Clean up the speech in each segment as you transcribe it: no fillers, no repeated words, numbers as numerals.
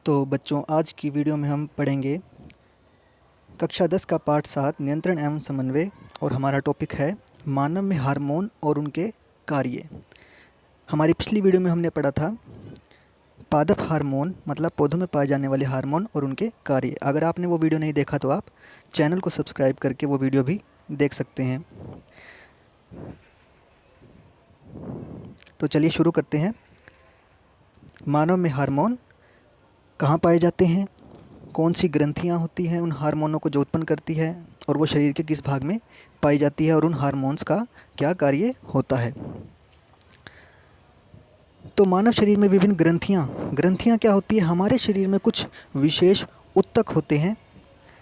तो बच्चों, आज की वीडियो में हम पढ़ेंगे कक्षा 10 का पाठ 7 नियंत्रण एवं समन्वय। और हमारा टॉपिक है मानव में हार्मोन और उनके कार्य। हमारी पिछली वीडियो में हमने पढ़ा था पादप हार्मोन मतलब पौधों में पाए जाने वाले हार्मोन और उनके कार्य। अगर आपने वो वीडियो नहीं देखा तो आप चैनल को सब्सक्राइब करके वो वीडियो भी देख सकते हैं। तो चलिए शुरू करते हैं। मानव में हार्मोन कहाँ पाए जाते हैं, कौन सी ग्रंथियाँ होती हैं उन हार्मोनों को जो उत्पन्न करती है, और वो शरीर के किस भाग में पाई जाती है, और उन हार्मोन्स का क्या कार्य होता है। तो मानव शरीर में विभिन्न ग्रंथियाँ क्या होती है। हमारे शरीर में कुछ विशेष ऊतक होते हैं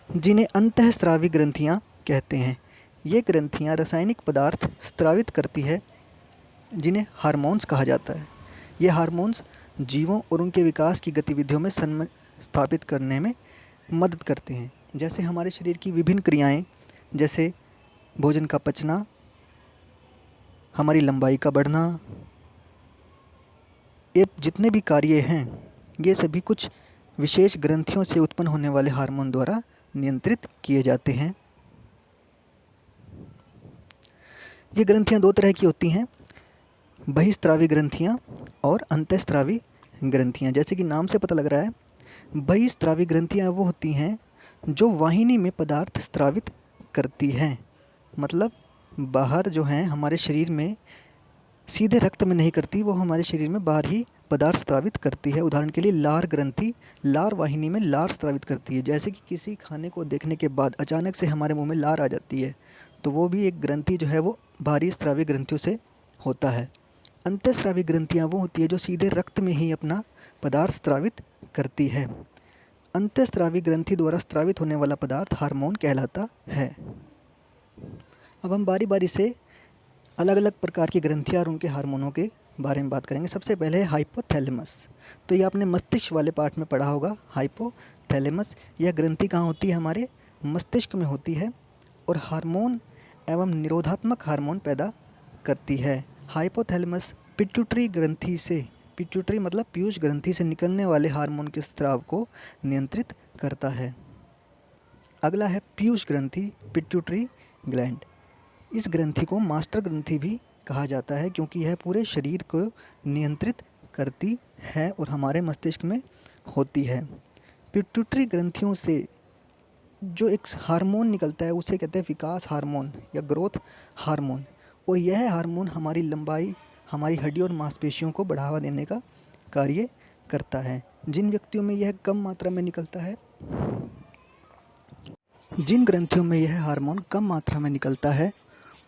जिन्हें अंतःस्रावी ग्रंथियाँ कहते हैं। ये ग्रंथियाँ रासायनिक पदार्थ स्रावित करती है जिन्हें हार्मोन्स कहा जाता है। ये हार्मोन्स जीवों और उनके विकास की गतिविधियों में स्थापित करने में मदद करते हैं। जैसे हमारे शरीर की विभिन्न क्रियाएं, जैसे भोजन का पचना, हमारी लंबाई का बढ़ना, ये जितने भी कार्य हैं ये सभी कुछ विशेष ग्रंथियों से उत्पन्न होने वाले हार्मोन द्वारा नियंत्रित किए जाते हैं। ये ग्रंथियां दो तरह की होती हैं, बहिस्रावी ग्रंथियां और अंतःस्रावी ग्रंथियां। जैसे कि नाम से पता लग रहा है, बहिस्रावी ग्रंथियां वो होती हैं जो वाहिनी में पदार्थ स्रावित करती हैं। मतलब बाहर जो हैं हमारे शरीर में सीधे रक्त में नहीं करती, वो हमारे शरीर में बाहर ही पदार्थ स्रावित करती है। उदाहरण के लिए लार ग्रंथि लार वाहिनी में लार स्रावित करती है। जैसे कि किसी खाने को देखने के बाद अचानक से हमारे मुंह में लार आ जाती है, तो वो भी एक ग्रंथि जो है वो बाहरी स्रावी ग्रंथियों से होता है। अंतःस्रावी ग्रंथियाँ वो होती है जो सीधे रक्त में ही अपना पदार्थ स्रावित करती है। अंतःस्रावी ग्रंथि द्वारा स्रावित होने वाला पदार्थ हार्मोन कहलाता है। अब हम बारी बारी से अलग अलग प्रकार की ग्रंथियाँ और उनके हार्मोनों के बारे में बात करेंगे। सबसे पहले है हाइपोथैलेमस। तो ये आपने मस्तिष्क वाले पार्ट में पढ़ा होगा। हाइपोथैलेमस, यह ग्रंथि कहाँ होती है, हमारे मस्तिष्क में होती है और हार्मोन एवं निरोधात्मक हार्मोन पैदा करती है। हाइपोथैलेमस पिट्यूटरी ग्रंथि से, पिट्यूटरी मतलब पीयूष ग्रंथि से निकलने वाले हार्मोन के स्राव को नियंत्रित करता है। अगला है पीयूष ग्रंथि, पिट्यूटरी ग्लैंड। इस ग्रंथि को मास्टर ग्रंथि भी कहा जाता है क्योंकि यह पूरे शरीर को नियंत्रित करती है और हमारे मस्तिष्क में होती है। पिट्यूटरी ग्रंथियों से जो एक हार्मोन निकलता है उसे कहते हैं विकास हार्मोन या ग्रोथ हार्मोन, और यह हार्मोन हमारी लंबाई, हमारी हड्डी और मांसपेशियों को बढ़ावा देने का कार्य करता है। जिन व्यक्तियों में यह कम मात्रा में निकलता है, जिन ग्रंथियों में यह हार्मोन कम मात्रा में निकलता है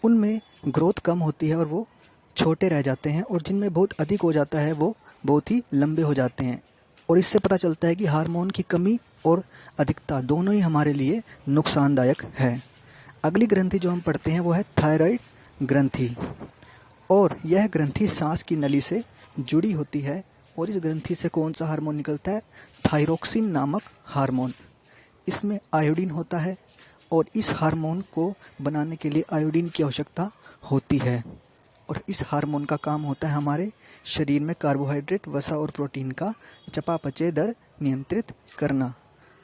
उनमें ग्रोथ कम होती है और वो छोटे रह जाते हैं, और जिनमें बहुत अधिक हो जाता है वो बहुत ही लंबे हो जाते हैं। और इससे पता चलता है कि हार्मोन की कमी और अधिकता दोनों ही हमारे लिए नुकसानदायक है। अगली ग्रंथि जो हम पढ़ते हैं वो है थायराइड ग्रंथि, और यह ग्रंथि सांस की नली से जुड़ी होती है। और इस ग्रंथि से कौन सा हार्मोन निकलता है, थायरोक्सिन नामक हार्मोन। इसमें आयोडीन होता है और इस हार्मोन को बनाने के लिए आयोडीन की आवश्यकता होती है। और इस हार्मोन का काम होता है हमारे शरीर में कार्बोहाइड्रेट, वसा और प्रोटीन का चयापचय दर नियंत्रित करना।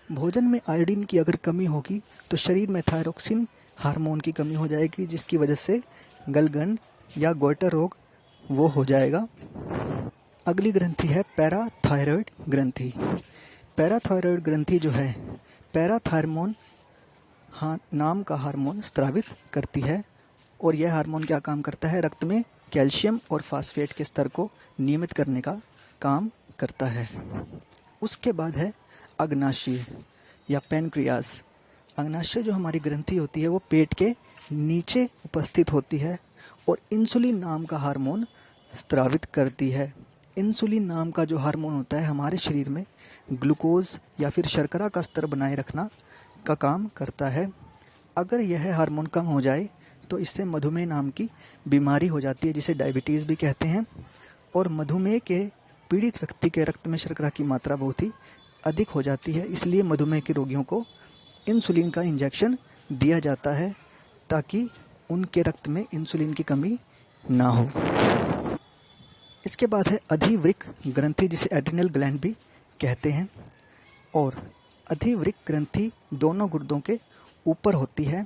भोजन में आयोडीन की अगर कमी होगी तो शरीर में थायरोक्सिन हार्मोन की कमी हो जाएगी, जिसकी वजह से गलगंड या गोइटर रोग वो हो जाएगा। अगली ग्रंथि है पैराथायरॉयड ग्रंथि। पैराथायरॉयड ग्रंथि जो है पैराथायरमोन नाम का हार्मोन स्रावित करती है, और यह हार्मोन क्या काम करता है, रक्त में कैल्शियम और फास्फेट के स्तर को नियमित करने का काम करता है। उसके बाद है अग्नाशय या पैनक्रियास। अग्नाशय जो हमारी ग्रंथि होती है वो पेट के नीचे उपस्थित होती है और इंसुलिन नाम का हार्मोन स्रावित करती है। इंसुलिन नाम का जो हार्मोन होता है हमारे शरीर में ग्लूकोज या फिर शर्करा का स्तर बनाए रखना का काम करता है। अगर यह हार्मोन कम हो जाए तो इससे मधुमेह नाम की बीमारी हो जाती है, जिसे डायबिटीज़ भी कहते हैं। और मधुमेह के पीड़ित व्यक्ति के रक्त में शर्करा की मात्रा बहुत ही अधिक हो जाती है, इसलिए मधुमेह के रोगियों को इंसुलिन का इंजेक्शन दिया जाता है ताकि उनके रक्त में इंसुलिन की कमी ना हो। इसके बाद है अधिवृक्क ग्रंथि, जिसे एड्रिनल ग्लैंड भी कहते हैं। और अधिवृक्क ग्रंथि दोनों गुर्दों के ऊपर होती है।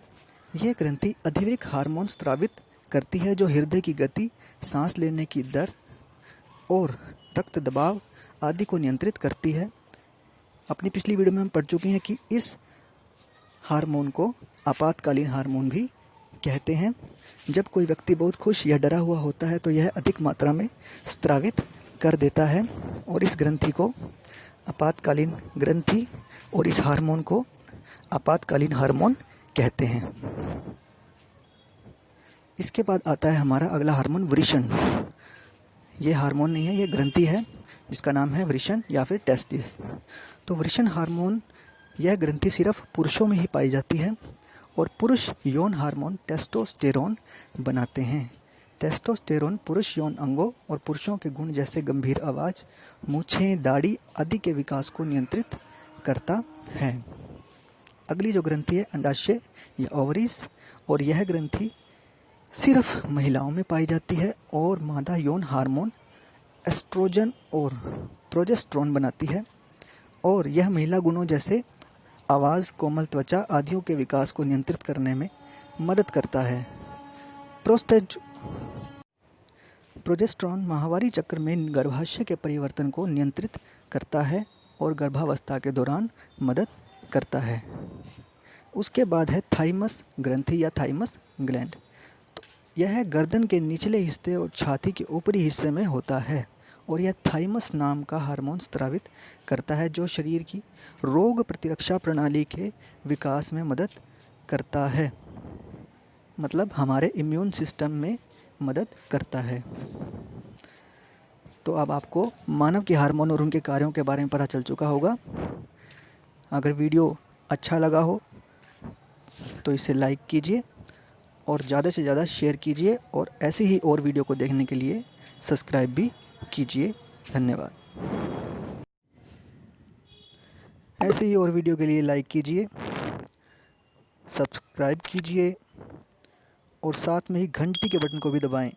यह ग्रंथि अधिवृक्क हार्मोन स्रावित करती है जो हृदय की गति, सांस लेने की दर और रक्त दबाव आदि को नियंत्रित करती है। अपनी पिछली वीडियो में हम पढ़ चुके हैं कि इस हार्मोन को आपातकालीन हार्मोन भी कहते हैं। जब कोई व्यक्ति बहुत खुश या डरा हुआ होता है तो यह अधिक मात्रा में स्रावित कर देता है और इस ग्रंथि को आपातकालीन ग्रंथि और इस हार्मोन को आपातकालीन हार्मोन कहते हैं। इसके बाद आता है हमारा अगला हार्मोन वृषण। ये हार्मोन नहीं है, ये ग्रंथि है जिसका नाम है वृषण या फिर टेस्टिस। तो वृषण हार्मोन, यह ग्रंथि सिर्फ पुरुषों में ही पाई जाती है और पुरुष यौन हार्मोन टेस्टोस्टेरोन बनाते हैं। टेस्टोस्टेरोन पुरुष यौन अंगों और पुरुषों के गुण जैसे गंभीर आवाज़, मूछें, दाढ़ी आदि के विकास को नियंत्रित करता है। अगली जो ग्रंथि है अंडाशय या ओवरीज, और यह ग्रंथि सिर्फ महिलाओं में पाई जाती है और मादा यौन हार्मोन एस्ट्रोजन और प्रोजेस्टेरोन बनाती है और यह महिला गुणों जैसे आवाज़, कोमल त्वचा आदियों के विकास को नियंत्रित करने में मदद करता है। प्रोजेस्टेरोन माहवारी चक्र में गर्भाशय के परिवर्तन को नियंत्रित करता है और गर्भावस्था के दौरान मदद करता है। उसके बाद है थाइमस ग्रंथि या थाइमस ग्लैंड। तो यह गर्दन के निचले हिस्से और छाती के ऊपरी हिस्से में होता है और यह थाइमस नाम का हार्मोन स्रावित करता है जो शरीर की रोग प्रतिरक्षा प्रणाली के विकास में मदद करता है, मतलब हमारे इम्यून सिस्टम में मदद करता है। तो अब आपको मानव के हार्मोन और उनके कार्यों के बारे में पता चल चुका होगा। अगर वीडियो अच्छा लगा हो तो इसे लाइक कीजिए और ज़्यादा से ज़्यादा शेयर कीजिए और ऐसे ही और वीडियो को देखने के लिए सब्सक्राइब भी कीजिए। धन्यवाद। ऐसे ही और वीडियो के लिए लाइक कीजिए, सब्सक्राइब कीजिए और साथ में ही घंटी के बटन को भी दबाएं।